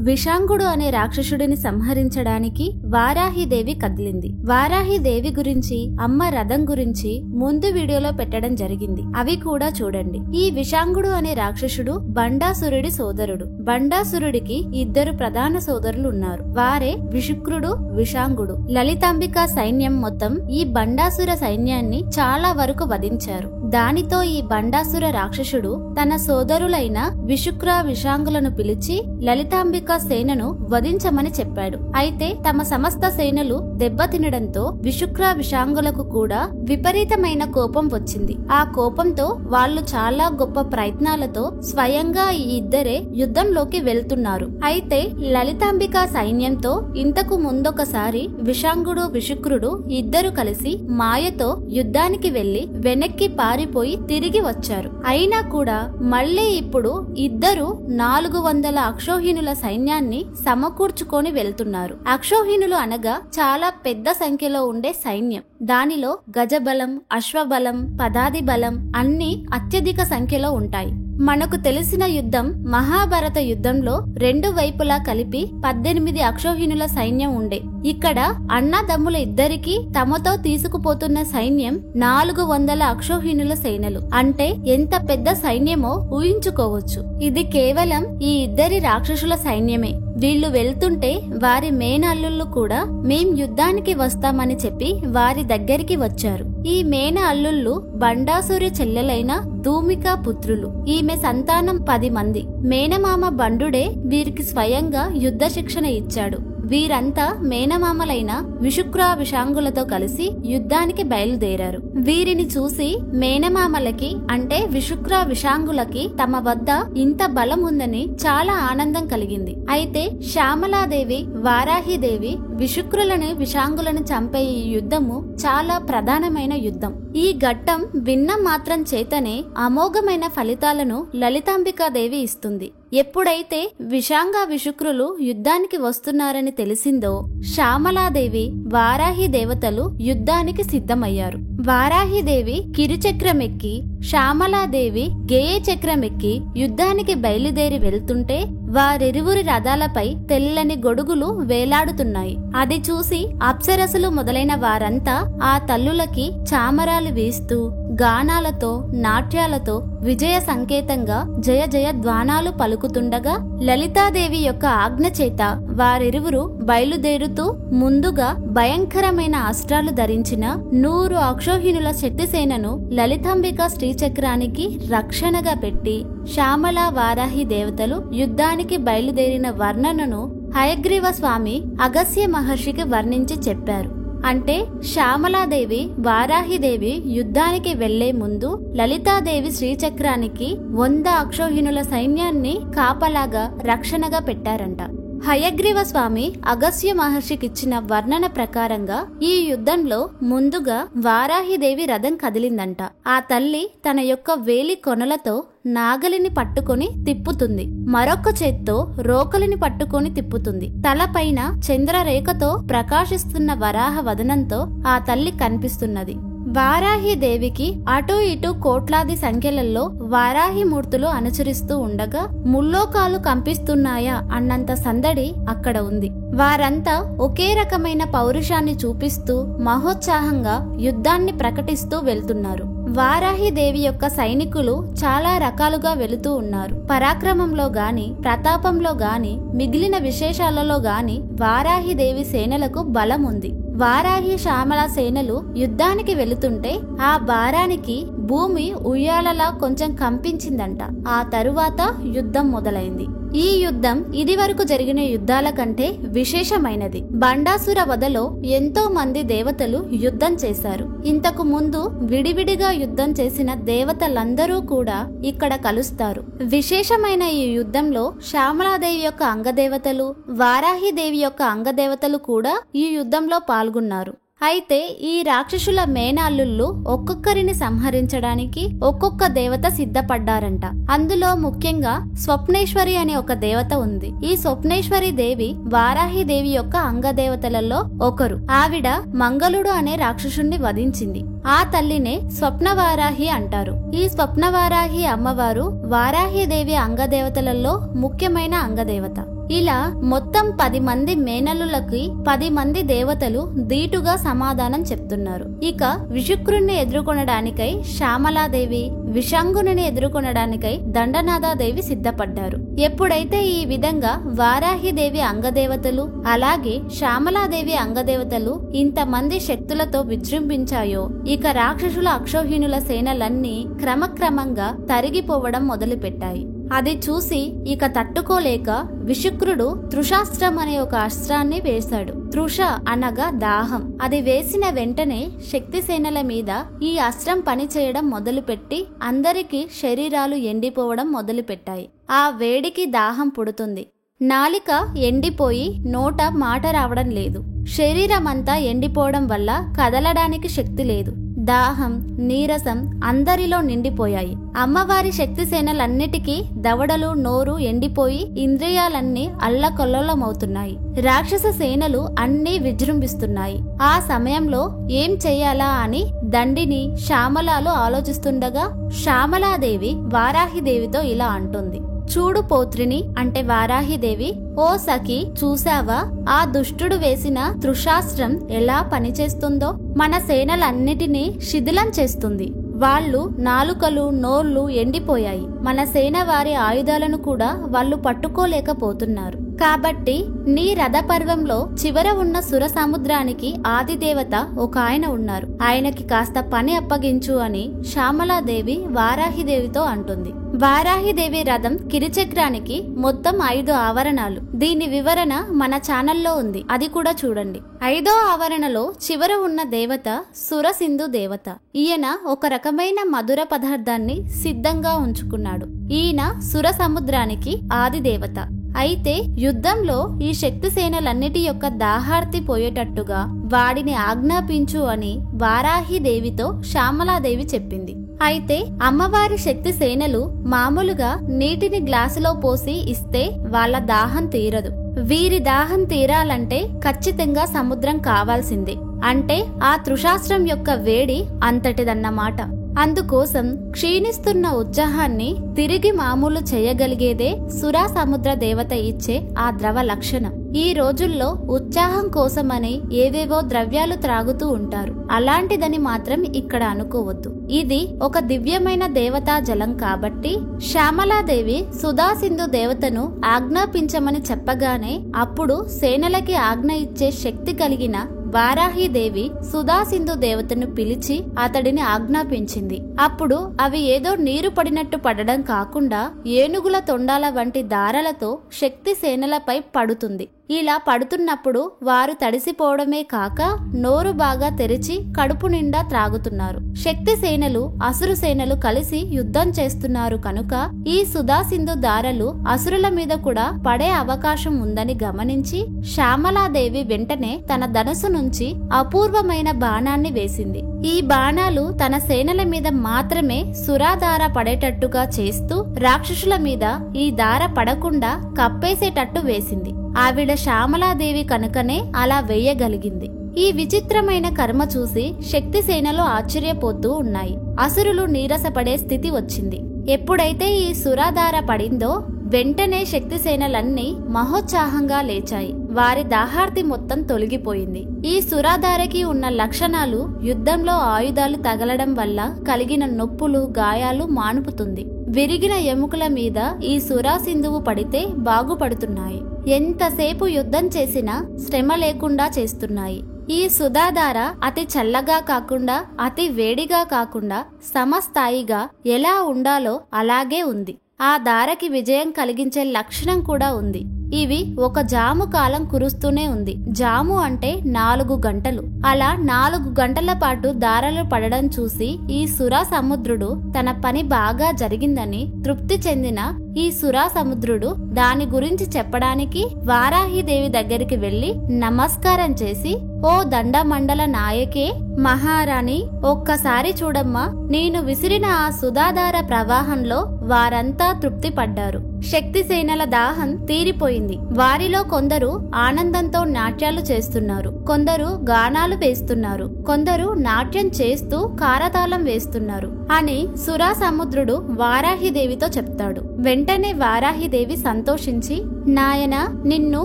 విషాంగుడు అనే రాక్షసుడిని సంహరించడానికి వారాహిదేవి కదిలింది. వారాహిదేవి గురించి, అమ్మ రథం గురించి ముందు వీడియోలో పెట్టడం జరిగింది. అవి కూడా చూడండి. ఈ విషాంగుడు అనే రాక్షసుడు బండాసురుడి సోదరుడు. బండాసురుడికి ఇద్దరు ప్రధాన సోదరులు ఉన్నారు. వారే విశుక్రుడు, విషాంగుడు. లలితాంబిక సైన్యం మొత్తం ఈ బండాసుర సైన్యాన్ని చాలా వరకు వధించారు. దానితో ఈ బండాసుర రాక్షసుడు తన సోదరులైన విశుక్ర, విషాంగులను పిలిచి లలితాంబిక సేనను వధించమని చెప్పాడు. అయితే తమ సమస్త సేనలు దెబ్బతినడంతో విశుక్ర, విషాంగులకు కూడా విపరీతమైన కోపం వచ్చింది. ఆ కోపంతో వాళ్ళు చాలా గొప్ప ప్రయత్నాలతో స్వయంగా ఈ ఇద్దరే యుద్ధంలోకి వెళ్తున్నారు. అయితే లలితాంబిక సైన్యంతో ఇంతకు ముందొకసారి విషాంగుడు, విశుక్రుడు ఇద్దరు కలిసి మాయతో యుద్ధానికి వెళ్లి వెనక్కి పారిపోయి తిరిగి వచ్చారు. అయినా కూడా మళ్లీ ఇప్పుడు ఇద్దరు 400 అక్షోహిణుల సైన్యాన్ని సమకూర్చుకొని వెళ్తున్నారు. అక్షోహిణులు అనగా చాలా పెద్ద సంఖ్యలో ఉండే సైన్యం. దానిలో గజబలం, అశ్వబలం, పదాది బలం అన్ని అత్యధిక సంఖ్యలో ఉంటాయి. మనకు తెలిసిన యుద్ధం మహాభారత యుద్ధంలో రెండు వైపులా కలిపి 18 అక్షోహిణుల సైన్యం ఉండే. ఇక్కడ అన్నదమ్ముల ఇద్దరికి తమతో తీసుకుపోతున్న సైన్యం 400 అక్షోహిణుల సేనలు. అంటే ఎంత పెద్ద సైన్యమో ఊహించుకోవచ్చు. ఇది కేవలం ఈ ఇద్దరి రాక్షసుల సైన్యమే. వీళ్లు వెళ్తుంటే వారి మేనల్లుళ్ళు కూడా మేం యుద్ధానికి వస్తామని చెప్పి వారి దగ్గరికి వచ్చారు. ఈ మేన అల్లుళ్ళు బండాసురి చెల్లెలైన ధూమిక పుత్రులు. ఈమె సంతానం 10 మంది. మేనమామ బండుడే వీరికి స్వయంగా యుద్ధ శిక్షణ ఇచ్చాడు. వీరంతా మేనమామలైన విశుక్ర, విషాంగులతో కలిసి యుద్ధానికి బయలుదేరారు. వీరిని చూసి మేనమామలకి అంటే విశుక్ర, విషాంగులకి తమ వద్ద ఇంత బలం ఉందని చాలా ఆనందం కలిగింది. అయితే శ్యామలాదేవి, వారాహిదేవి విశుక్రులను, విషాంగులను చంపే ఈ యుద్ధము చాలా ప్రధానమైన యుద్ధం. ఈ ఘట్టం విన్న మాత్రం చేతనే అమోఘమైన ఫలితాలను లలితాంబికాదేవి ఇస్తుంది. ఎప్పుడైతే విషాంగ, విశుక్రులు యుద్ధానికి వస్తున్నారని తెలిసిందో శ్యామలాదేవి, వారాహి దేవతలు యుద్ధానికి సిద్ధమయ్యారు. వారాహిదేవి కిరుచక్రమెక్కి, శ్యామలాదేవి గేయ చక్రమెక్కి యుద్ధానికి బయలుదేరి వెళ్తుంటే వారిరువురి రథాలపై తెల్లని గొడుగులు వేలాడుతున్నాయి. అది చూసి అప్సరసులు మొదలైన వారంతా ఆ తల్లులకి చామరాలు వేస్తూ గానాలతో, నాట్యాలతో విజయ సంకేతంగా జయ జయ ధ్వానాలు పలుకుతుండగా లలితాదేవి యొక్క ఆజ్ఞ చేత వారిరువురు బయలుదేరుతూ ముందుగా భయంకరమైన అస్త్రాలు ధరించిన 100 అక్షోహిణుల శక్తిసేనను లలితాంబిక శ్రీచక్రానికి రక్షణగా పెట్టి శ్యామల, వారాహి దేవతలు యుద్ధానికి బయలుదేరిన వర్ణనను హయగ్రీవ స్వామి అగస్త్య మహర్షికి వర్ణించి చెప్పారు. అంటే శ్యామలాదేవి, వారాహిదేవి యుద్ధానికి వెళ్లే ముందు లలితాదేవి శ్రీచక్రానికి 100 అక్షోహిణుల సైన్యాన్ని కాపలాగా, రక్షణగా పెట్టారంట. హయగ్రీవ స్వామి అగస్త్య మహర్షికిచ్చిన వర్ణన ప్రకారంగా ఈ యుద్ధంలో ముందుగా వారాహిదేవి రథం కదిలిందంట. ఆ తల్లి తన యొక్క వేలి కొనలతో నాగలిని పట్టుకొని తిప్పుతుంది. మరొక చేత్తో రోకలిని పట్టుకొని తిప్పుతుంది. తలపైన చంద్రరేఖతో ప్రకాశిస్తున్న వరాహ వదనంతో ఆ తల్లి కనిపిస్తున్నది. వారాహి దేవికి అటు ఇటు కోట్లాది సంఖ్యలలో వారాహి మూర్తులు అనుసరిస్తూ ఉండగా ముల్లోకాలు కంపిస్తున్నాయా అన్నంత సందడి అక్కడ ఉంది. వారంతా ఒకే రకమైన పౌరుషాన్ని చూపిస్తూ మహోత్సాహంగా యుద్ధాన్ని ప్రకటిస్తూ వెళ్తున్నారు. వారాహి దేవి యొక్క సైనికులు చాలా రకాలుగా వెళుతూ ఉన్నారు. పరాక్రమంలో గాని, ప్రతాపంలో గాని, మిగిలిన విశేషాలలో గాని వారాహి దేవి సేనలకు బలం ఉంది. వారాహి, శ్యామల సేనలు యుద్ధానికి వెళుతుంటే ఆ భారానికి భూమి ఉయ్యాలలా కొంచెం కంపించిందంట. ఆ తరువాత యుద్ధం మొదలైంది. ఈ యుద్ధం ఇది వరకు జరిగిన యుద్ధాల కంటే విశేషమైనది. బండాసుర వధలో ఎంతో మంది దేవతలు యుద్ధం చేశారు. ఇంతకు ముందు విడివిడిగా యుద్ధం చేసిన దేవతలందరూ కూడా ఇక్కడ కలుస్తారు. విశేషమైన ఈ యుద్ధంలో శ్యామలాదేవి యొక్క అంగదేవతలు, వారాహిదేవి యొక్క అంగదేవతలు కూడా ఈ యుద్ధంలో పాల్గొన్నారు. అయితే ఈ రాక్షసుల మేనల్లుళ్ళు ఒక్కొక్కరిని సంహరించడానికి ఒక్కొక్క దేవత సిద్ధపడ్డారంట. అందులో ముఖ్యంగా స్వప్నేశ్వరి అనే ఒక దేవత ఉంది. ఈ స్వప్నేశ్వరి దేవి వారాహి దేవి యొక్క అంగదేవతలలో ఒకరు. ఆవిడ మంగళుడు అనే రాక్షసుణ్ణి వధించింది. ఆ తల్లినే స్వప్నవారాహి అంటారు. ఈ స్వప్నవారాహి అమ్మవారు వారాహి దేవి అంగదేవతలలో ముఖ్యమైన అంగదేవత. ఇలా మొత్తం 10 మంది మేనల్లులకి 10 మంది దేవతలు ధీటుగా సమాధానం చెప్తున్నారు. ఇక విశుక్రుణ్ణి ఎదుర్కొనడానికై శ్యామలాదేవి, విషంగుని ఎదుర్కొనడానికై దండనాథాదేవి సిద్ధపడ్డారు. ఎప్పుడైతే ఈ విధంగా వారాహిదేవి అంగదేవతలు అలాగే శ్యామలాదేవి అంగదేవతలు ఇంతమంది శక్తులతో విజృంభించాయో ఇక రాక్షసుల అక్షోహిణుల సేనలన్నీ క్రమక్రమంగా తరిగిపోవడం మొదలుపెట్టాయి. అది చూసి ఇక తట్టుకోలేక విశుక్రుడు తృషాస్త్రం అనే ఒక అస్త్రాన్ని వేశాడు. తృష అనగా దాహం. అది వేసిన వెంటనే శక్తి సేనల మీద ఈ అస్త్రం పనిచేయడం మొదలుపెట్టి అందరికీ శరీరాలు ఎండిపోవడం మొదలుపెట్టాయి. ఆ వేడికి దాహం పుడుతుంది. నాలిక ఎండిపోయి నోట మాట రావడం లేదు. శరీరమంతా ఎండిపోవడం వల్ల కదలడానికి శక్తి లేదు. దాహం, నీరసం అందరిలో నిండిపోయాయి. అమ్మవారి శక్తి సేనలన్నిటికీ దవడలు, నోరు ఎండిపోయి ఇంద్రియాలన్నీ అల్లకల్లోలమవుతున్నాయి. రాక్షస సేనలు అన్నీ విజృంభిస్తున్నాయి. ఆ సమయంలో ఏం చెయ్యాలా అని దండిని, శ్యామలాలు ఆలోచిస్తుండగా శ్యామలాదేవి వారాహిదేవితో ఇలా అంటుంది. చూడు పౌత్రిని అంటే వారాహిదేవి, ఓ సఖి చూసావా ఆ దుష్టుడు వేసిన తృషాస్త్రం ఎలా పనిచేస్తుందో? మన సేనలన్నిటినీ శిథిలం చేస్తుంది. వాళ్ళు నాలుకలు, నోళ్లు ఎండిపోయాయి. మన సేన వారి ఆయుధాలను కూడా వాళ్ళు పట్టుకోలేకపోతున్నారు. కాబట్టి నీ రథ పర్వంలో చివర ఉన్న సుర సముద్రానికి ఆదిదేవత ఒక ఆయన ఉన్నారు. ఆయనకి కాస్త పని అప్పగించు అని శ్యామలాదేవి వారాహిదేవితో అంటుంది. వారాహిదేవి రథం కిరిచక్రానికి మొత్తం 5 ఆవరణాలు. దీని వివరణ మన ఛానల్లో ఉంది, అది కూడా చూడండి. 5వ ఆవరణలో చివర ఉన్న దేవత సురసింధు దేవత. ఈయన ఒక రకమైన మధుర పదార్థాన్ని సిద్ధంగా ఉంచుకున్నాడు. ఈయన సుర సముద్రానికి ఆది దేవత. అయితే యుద్ధంలో ఈ శక్తి సేనలన్నిటి యొక్క దాహార్తి పోయేటట్టుగా వాడిని ఆజ్ఞాపించు అని వారాహిదేవితో శ్యామలాదేవి చెప్పింది. అయితే అమ్మవారి శక్తి సేనలు మామూలుగా నీటిని గ్లాసులో పోసి ఇస్తే వాళ్ళ దాహం తీరదు. వీరి దాహం తీరాలంటే ఖచ్చితంగా సముద్రం కావాల్సిందే. అంటే ఆ తృషాస్త్రం యొక్క వేడి అంతటిదన్నమాట. అందుకోసం క్షీణిస్తున్న ఉత్సాహాన్ని తిరిగి మామూలు చేయగలిగేదే సురా సముద్ర దేవత ఇచ్చే ఆ ద్రవ లక్షణం. ఈ రోజుల్లో ఉత్సాహం కోసమని ఏవేవో ద్రవ్యాలు త్రాగుతూ ఉంటారు. అలాంటిదని మాత్రం ఇక్కడ అనుకోవద్దు. ఇది ఒక దివ్యమైన దేవతా జలం కాబట్టి శ్యామలాదేవి సుధాసింధు దేవతను ఆజ్ఞాపించమని చెప్పగానే అప్పుడు సేనలకి ఆజ్ఞ ఇచ్చే శక్తి కలిగిన వారాహిదేవి సుధాసింధు దేవతను పిలిచి అతడిని ఆజ్ఞాపించింది. అప్పుడు అవి ఏదో నీరు పడినట్టు పడడం కాకుండా ఏనుగుల తొండాల వంటి దారాలతో శక్తి సేనలపై పడుతుంది. ఇలా పడుతున్నప్పుడు వారు తడిసిపోవడమే కాక నోరు బాగా తెరిచి కడుపు నిండా త్రాగుతున్నారు. శక్తి సేనలు, అసురు సేనలు కలిసి యుద్ధం చేస్తున్నారు కనుక ఈ సుధాసింధు దారలు అసురుల మీద కూడా పడే అవకాశం ఉందని గమనించి శ్యామలాదేవి వెంటనే తన ధనుసు నుంచి అపూర్వమైన బాణాన్ని వేసింది. ఈ బాణాలు తన సేనల మీద మాత్రమే సురాధార పడేటట్టుగా చేస్తూ రాక్షసుల మీద ఈ దార పడకుండా కప్పేసేటట్టు వేసింది. ఆవిడ శ్యామలాదేవి కనుకనే అలా వేయగలిగింది. ఈ విచిత్రమైన కర్మ చూసి శక్తి సేనలు ఆశ్చర్యపోతూ ఉన్నాయి. అసురులు నీరసపడే స్థితి వచ్చింది. ఎప్పుడైతే ఈ సురాధార పడిందో వెంటనే శక్తి సేనలన్నీ మహోత్సాహంగా లేచాయి. వారి దాహార్తి మొత్తం తొలగిపోయింది. ఈ సురాధారకి ఉన్న లక్షణాలు యుద్ధంలో ఆయుధాలు తగలడం వల్ల కలిగిన నొప్పులు, గాయాలు మానుపుతుంది. విరిగిన ఎముకల మీద ఈ సురాసింధువు పడితే బాగుపడుతున్నాయి. ఎంతసేపు యుద్ధం చేసినా శ్రమ లేకుండా చేస్తున్నాయి. ఈ సుధాధార అతి చల్లగా కాకుండా అతి వేడిగా కాకుండా సమస్థాయిగా ఎలా ఉండాలో అలాగే ఉంది. ఆ దారకి విజయం కలిగించే లక్షణం కూడా ఉంది. ఇవి ఒక జాము కాలం కురుస్తూనే ఉంది. జాము అంటే 4 గంటలు. అలా 4 గంటల పాటు దారాలు పడడం చూసి ఈ సురా సముద్రుడు తన పని బాగా జరిగిందని తృప్తి చెందిన ఈ సురా సముద్రుడు దాని గురించి చెప్పడానికి వారాహిదేవి దగ్గరికి వెళ్లి నమస్కారం చేసి, ఓ దండమండల నాయకే మహారాణి, ఒక్కసారి చూడమ్మా, నేను విసిరిన ఆ సుధాధార ప్రవాహంలో వారంతా తృప్తి పడ్డారు. శక్తి సేనల దాహం తీరిపోయింది. వారిలో కొందరు ఆనందంతో నాట్యాలు చేస్తున్నారు, కొందరు గానాలు వేస్తున్నారు, కొందరు నాట్యం చేస్తూ కారతాళం వేస్తున్నారు, అని సురాసముద్రుడు వారాహిదేవితో చెప్తాడు. వెంటనే వారాహిదేవి సంతోషించి, నాయనా, నిన్ను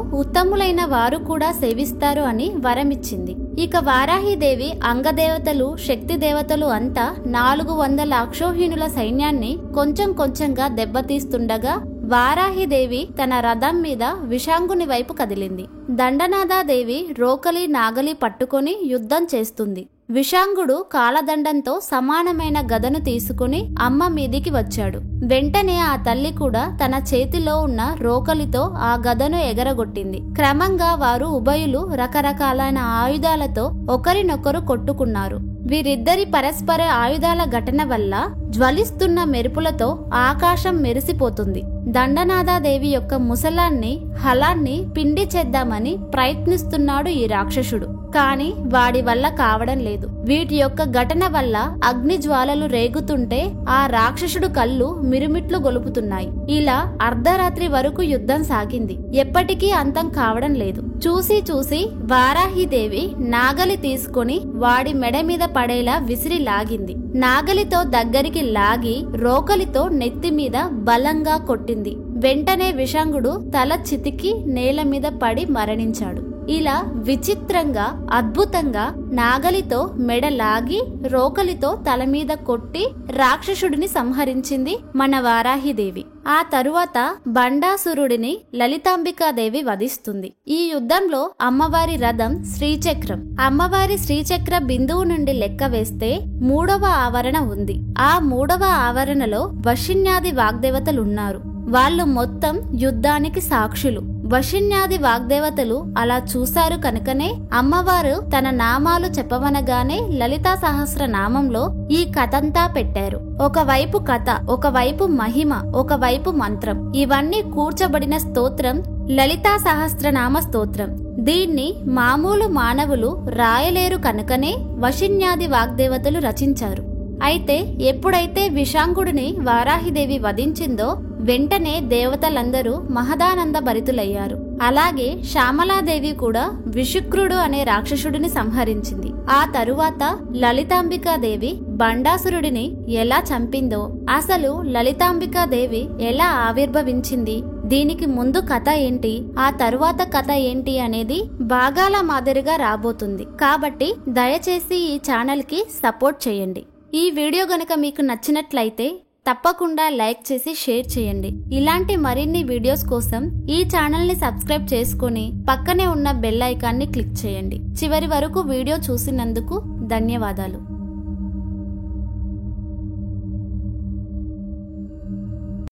ఉత్తములైన వారు కూడా సేవిస్తారు అని వరమిచ్చింది. ఇక వారాహిదేవి అంగదేవతలు, శక్తి దేవతలు అంతా 400 అక్షోహిణుల సైన్యాన్ని కొంచెం కొంచెంగా దెబ్బతీస్తుండగా వారాహిదేవి తన రథం మీద విషాంగుని వైపు కదిలింది. దండనాదాదేవి రోకలి, నాగలి పట్టుకొని యుద్ధం చేస్తుంది. విషాంగుడు కాలదండంతో సమానమైన గదను తీసుకుని అమ్మ మీదికి వచ్చాడు. వెంటనే ఆ తల్లి కూడా తన చేతిలో ఉన్న రోకలితో ఆ గదను ఎగరగొట్టింది. క్రమంగా వారు ఉభయులు రకరకాలైన ఆయుధాలతో ఒకరినొకరు కొట్టుకున్నారు. వీరిద్దరి పరస్పర ఆయుధాల ఘటన వల్ల జ్వలిస్తున్న మెరుపులతో ఆకాశం మెరిసిపోతుంది. దండనాదాదేవి యొక్క ముసలాన్ని, హలాన్ని పిండి చేద్దామని ప్రయత్నిస్తున్నాడు ఈ రాక్షసుడు. కాని వాడి వల్ల కావడం లేదు. వీటి యొక్క ఘటన వల్ల అగ్ని జ్వాలలు రేగుతుంటే ఆ రాక్షసుడు కళ్ళు మిరుమిట్లు గొలుపుతున్నాయి. ఇలా అర్ధరాత్రి వరకు యుద్ధం సాగింది. ఎప్పటికీ అంతం కావడం లేదు. చూసి చూసి వారాహిదేవి నాగలి తీసుకుని వాడి మెడ మీద పడేలా విసిరి లాగింది. నాగలితో దగ్గరికి లాగి రోకలితో నెత్తి మీద బలంగా కొట్టింది. వెంటనే విషంగుడు తల చితికి నేల మీద పడి మరణించాడు. ఇలా విచిత్రంగా, అద్భుతంగా నాగలితో మెడ లాగి రోకలితో తల మీద కొట్టి రాక్షసుడిని సంహరించింది మన వారాహిదేవి. ఆ తరువాత బండాసురుడిని లలితాంబికాదేవి వధిస్తుంది. ఈ యుద్ధంలో అమ్మవారి రథం శ్రీచక్రం. అమ్మవారి శ్రీచక్ర బిందువు నుండి లెక్క వేస్తే 3వ ఆవరణ ఉంది. ఆ 3వ ఆవరణలో వశిన్యాది వాగ్దేవతలున్నారు. వాళ్ళు మొత్తం యుద్ధానికి సాక్షులు. వశిన్యాది వాగ్దేవతలు అలా చూశారు కనుకనే అమ్మవారు తన నామాలు చెప్పవనగానే లలితా సహస్ర నామంలో ఈ కథంతా పెట్టారు. ఒకవైపు కథ, ఒకవైపు మహిమ, ఒకవైపు మంత్రం. ఇవన్నీ కూర్చబడిన స్తోత్రం లలితా సహస్రనామ స్తోత్రం. దీన్ని మామూలు మానవులు రాయలేరు కనుకనే వశిన్యాది వాగ్దేవతలు రచించారు. అయితే ఎప్పుడైతే విషాంగుడిని వారాహిదేవి వధించిందో వెంటనే దేవతలందరూ మహదానంద భరితులయ్యారు. అలాగే శ్యామలాదేవి కూడా విశుక్రుడు అనే రాక్షసుడిని సంహరించింది. ఆ తరువాత లలితాంబికాదేవి బండాసురుడిని ఎలా చంపిందో, అసలు లలితాంబికాదేవి ఎలా ఆవిర్భవించింది, దీనికి ముందు కథ ఏంటి, ఆ తరువాత కథ ఏంటి అనేది భాగాల మాదిరిగా రాబోతుంది. కాబట్టి దయచేసి ఈ ఛానల్ కి సపోర్ట్ చేయండి. ఈ వీడియో గనక మీకు నచ్చినట్లయితే తప్పకుండా లైక్ చేసి షేర్ చేయండి. ఇలాంటి మరిన్ని వీడియోస్ కోసం ఈ ఛానల్ ని సబ్స్క్రైబ్ చేసుకుని పక్కనే ఉన్న బెల్ ఐకాన్ని క్లిక్ చేయండి. చివరి వరకు వీడియో చూసినందుకు ధన్యవాదాలు.